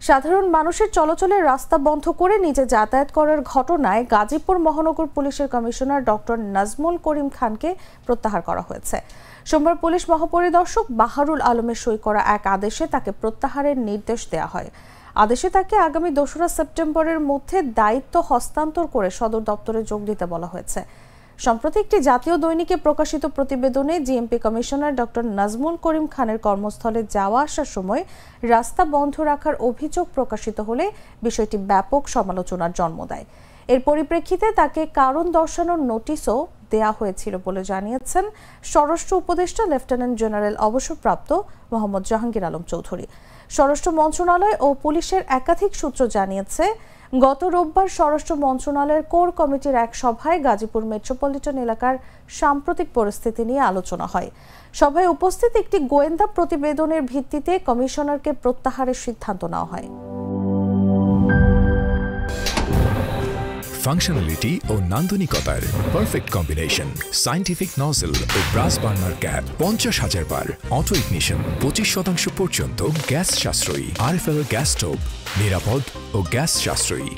সাধারণ মানুষের চলাচলের রাস্তা বন্ধ করে নিজে যাতায়াত করার ঘটনায় গাজীপুর মহানগর পুলিশের কমিশনার ডক্টর নাজমুল করিম খানকে প্রত্যাহার করা হয়েছে। সোমবার পুলিশ মহাপরিদর্শক বাহারুল আলমের সই করা এক আদেশে তাকে প্রত্যাহারের নির্দেশ দেওয়া হয়। আদেশে তাকে আগামী 2রা সেপ্টেম্বরের মধ্যে দায়িত্ব হস্তান্তর করে সদর দপ্তরে যোগ দিতে বলা হয়েছে। সম্প্রতি একটি জাতীয় দৈনিকে প্রকাশিত প্রতিবেদনে GMP commissioner doctor Nazmul Karim খানের কর্মস্থলে যাওয়া আসার সময় রাস্তা বন্ধ রাখার অভিযোগ প্রকাশিত হলে বিষয়টি ব্যাপক সমালোচনার জন্ম দেয়। এর পরিপ্রেক্ষিতে তাকে কারণ দর্শানোর নোটিশও দেয়া হয়েছিল বলে জানিয়েছেন স্বরাষ্ট্র উপদেষ্টা লেফটেন্যান্ট জেনারেল অবসরপ্রাপ্ত মোহাম্মদ জাহাঙ্গীর আলম চৌধুরী। স্বরাষ্ট্র মন্ত্রণালয় ও পুলিশের একাধিক সূত্র জানিয়েছে, গত রোববার স্বরাষ্ট্র মন্ত্রণালয়ের কোর কমিটির এক সভায় গাজীপুর মেট্রোপলিটন এলাকার সাম্প্রতিক পরিস্থিতি নিয়ে আলোচনা হয়। সভায় উপস্থিত একটি গোয়েন্দা প্রতিবেদনের ভিত্তিতে কমিশনারকে প্রত্যাহারের সিদ্ধান্ত নেওয়া হয়। ফাংশনালিটি ও নান্দনিকতার পারফেক্ট কম্বিনেশন, সায়েন্টিফিক নজল ও ব্রাস বার্নার ক্যাপ 50,000 বার, অটো ইগনিশন 25% পর্যন্ত গ্যাস সাশ্রয়ী, আরএফএল গ্যাস স্টোভ নিরাপদ ও গ্যাস সাশ্রয়ী।